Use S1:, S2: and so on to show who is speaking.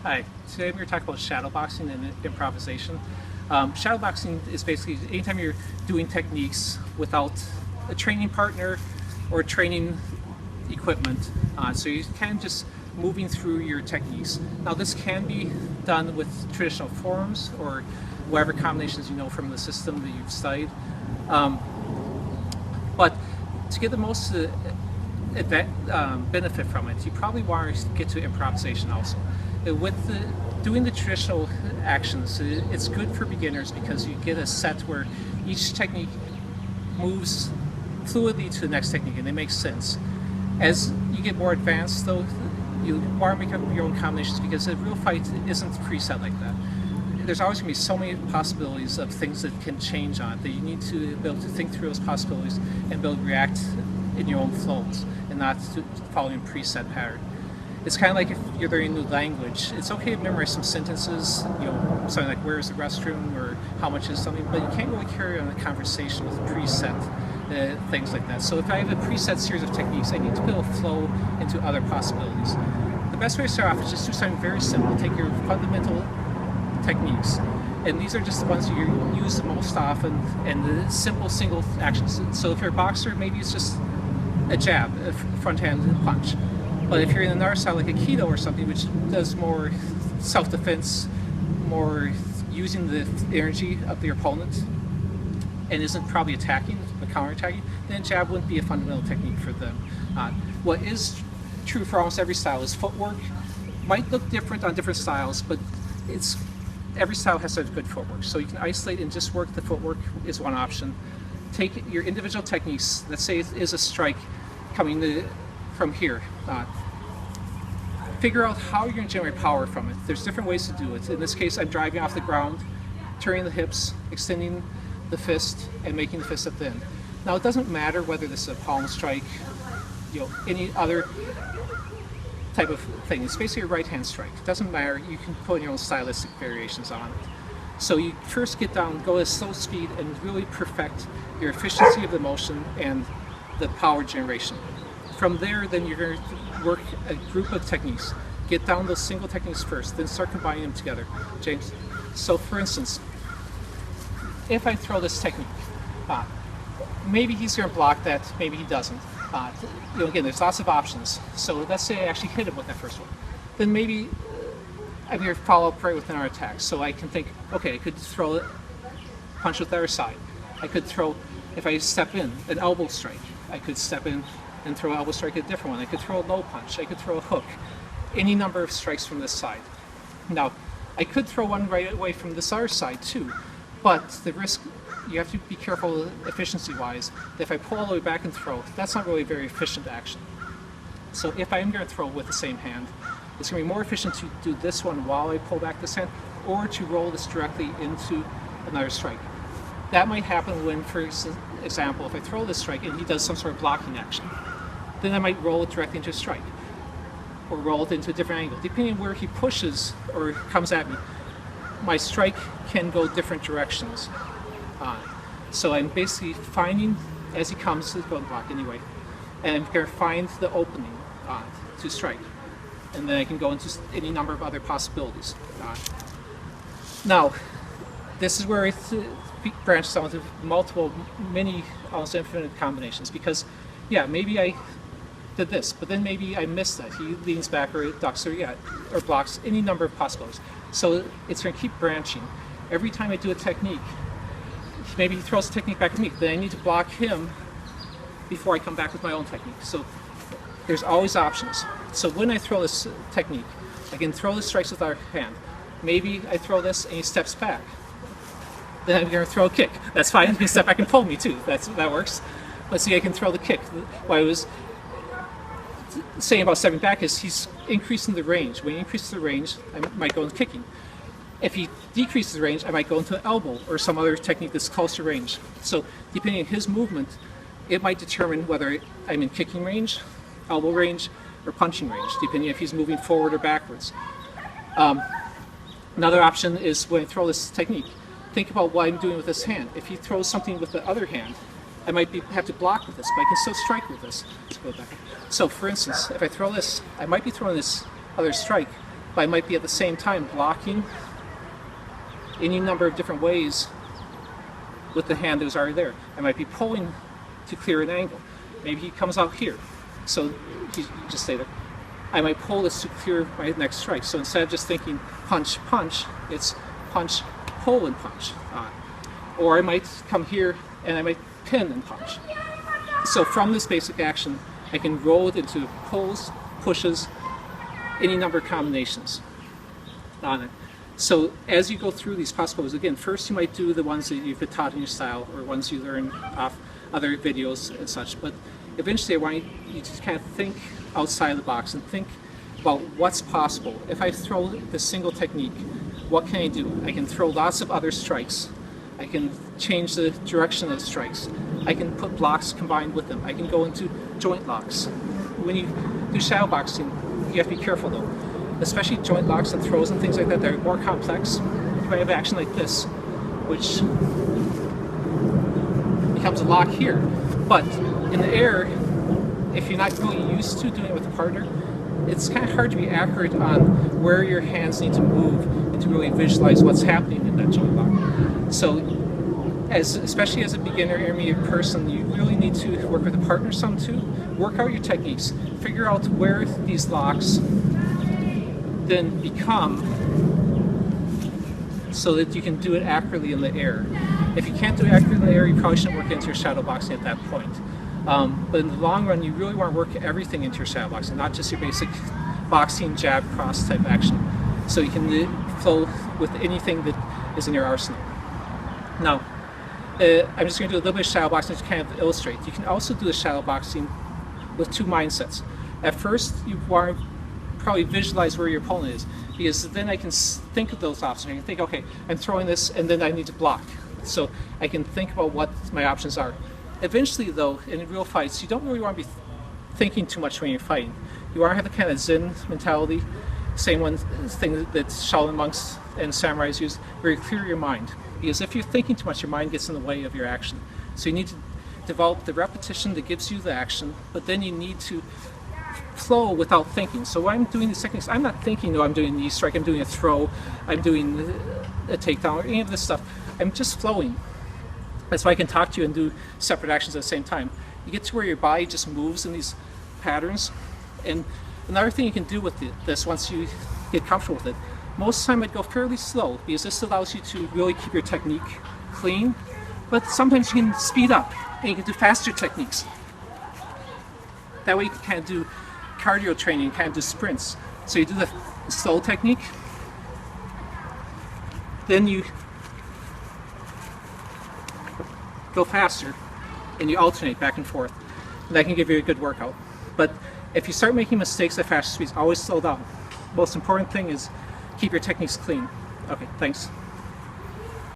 S1: Hi, today we're going to talk about shadowboxing and improvisation. Shadowboxing is basically anytime you're doing techniques without a training partner or training equipment. So you're kind of just moving through your techniques. Now this can be done with traditional forms or whatever combinations you know from the system that you've studied. But to get the most benefit from it, you probably want to get to improvisation also. With doing the traditional actions, it's good for beginners because you get a set where each technique moves fluidly to the next technique and it makes sense. As you get more advanced though, you want to make up your own combinations because a real fight isn't preset like that. There's always going to be so many possibilities of things that can change on it that you need to be able to think through those possibilities and be able to react in your own flows and not following a preset pattern. It's kind of like if you're learning a new language. It's okay to memorize some sentences, something like where is the restroom or how much is something, but you can't really carry on a conversation with preset things like that. So if I have a preset series of techniques, I need to be able to flow into other possibilities. The best way to start off is just do something very simple. Take your fundamental techniques, and these are just the ones you use the most often and the simple single actions. So if you're a boxer, maybe it's just a jab, a front hand punch. But if you're in another style like Aikido or something, which does more self-defense, more using the energy of your opponent, and isn't probably attacking, but counter-attacking, then jab wouldn't be a fundamental technique for them. What is true for almost every style is footwork. Might look different on different styles, but every style has to have good footwork. So you can isolate and just work the footwork is one option. Take your individual techniques. Let's say it is a strike coming from here. Figure out how you're going to generate power from it. There's different ways to do it. In this case, I'm driving off the ground, turning the hips, extending the fist, and making the fist at the end. Now it doesn't matter whether this is a palm strike, any other type of thing. It's basically a right hand strike. It doesn't matter. You can put your own stylistic variations on it. So you first get down, go at slow speed, and really perfect your efficiency of the motion and the power generation. From there, then you're going to work a group of techniques. Get down those single techniques first, then start combining them together. James, so for instance, if I throw this technique, maybe he's going to block that, maybe he doesn't. Again, there's lots of options. So let's say I actually hit him with that first one. Then maybe I'm going to follow up right with another attack. So I can think, okay, I could throw it, punch with the other side. I could throw, if I step in, an elbow strike. I could step in and throw an elbow strike at a different one. I could throw a low punch. I could throw a hook. Any number of strikes from this side. Now, I could throw one right away from this other side too, but the risk, you have to be careful efficiency-wise, that if I pull all the way back and throw, that's not really a very efficient action. So if I am going to throw with the same hand, it's going to be more efficient to do this one while I pull back this hand, or to roll this directly into another strike. That might happen when, for example, if I throw this strike and he does some sort of blocking action, then I might roll it directly into a strike, or roll it into a different angle. Depending on where he pushes or comes at me, my strike can go different directions. So I'm basically finding, as he comes, he's going to block anyway, and I'm going to find the opening to strike. And then I can go into any number of other possibilities. Now, this is where it branches out into many, almost infinite combinations, because, yeah, maybe I did this, but then maybe I missed that. He leans back or ducks or blocks, any number of possibilities. So it's going to keep branching. Every time I do a technique, maybe he throws the technique back at me, then I need to block him before I come back with my own technique. So there's always options. So when I throw this technique, I can throw the strikes with our hand. Maybe I throw this and he steps back. Then I'm going to throw a kick. That's fine. He can step back and pull me too. That works. Let's see, I can throw the kick. What I was saying about stepping back is he's increasing the range. When he increases the range, I might go into kicking. If he decreases the range, I might go into an elbow or some other technique that's closer range. So depending on his movement, it might determine whether I'm in kicking range, elbow range, or punching range, depending if he's moving forward or backwards. Another option is when I throw this technique, think about what I'm doing with this hand. If he throws something with the other hand, I might have to block with this, but I can still strike with this. Let's go back. So for instance, if I throw this, I might be throwing this other strike, but I might be at the same time blocking any number of different ways with the hand that was already there. I might be pulling to clear an angle. Maybe he comes out here, so you just stay there. I might pull this to clear my next strike. So instead of just thinking punch, punch, it's punch, pull, and punch. Or I might come here and I might pin and punch. So from this basic action, I can roll it into pulls, pushes, any number of combinations on it. So as you go through these possibilities, again, first you might do the ones that you've been taught in your style or ones you learn off other videos and such, but eventually I want you to kind of think outside the box and think about what's possible. If I throw this single technique, what can I do? I can throw lots of other strikes. I can change the direction of the strikes. I can put blocks combined with them. I can go into joint locks. When you do shadowboxing, you have to be careful though. Especially joint locks and throws and things like that, they're more complex. You might have action like this, which becomes a lock here. But in the air, if you're not really used to doing it with a partner, it's kind of hard to be accurate on where your hands need to move and to really visualize what's happening in that joint lock. So, especially as a beginner intermediate person, you really need to work with a partner some too. Work out your techniques. Figure out where these locks then become so that you can do it accurately in the air. If you can't do it accurately in the air, you probably shouldn't work into your shadowboxing at that point. But in the long run, you really want to work everything into your shadowboxing, not just your basic boxing, jab, cross type action. So you can flow with anything that is in your arsenal. Now, I'm just going to do a little bit of shadowboxing to kind of illustrate. You can also do the shadowboxing with two mindsets. At first, you want to probably visualize where your opponent is, because then I can think of those options. I can think, okay, I'm throwing this and then I need to block. So I can think about what my options are. Eventually though, in real fights, you don't really want to be thinking too much when you're fighting. You want to have the kind of Zen mentality, same one thing that Shaolin monks and samurais use, where you clear your mind. Because if you're thinking too much, your mind gets in the way of your action. So you need to develop the repetition that gives you the action, but then you need to flow without thinking. So when I'm doing these techniques, I'm not thinking, oh, I'm doing a knee strike, I'm doing a throw, I'm doing a takedown, or any of this stuff. I'm just flowing. That's why I can talk to you and do separate actions at the same time. You get to where your body just moves in these patterns. And another thing you can do with this, once you get comfortable with it, most of the time I'd go fairly slow, because this allows you to really keep your technique clean. But sometimes you can speed up and you can do faster techniques. That way you can kind of do cardio training, kind of do sprints. So you do the slow technique, then you go faster, and you alternate back and forth. And that can give you a good workout. But if you start making mistakes at faster speeds, always slow down. Most important thing is keep your techniques clean. Okay, thanks.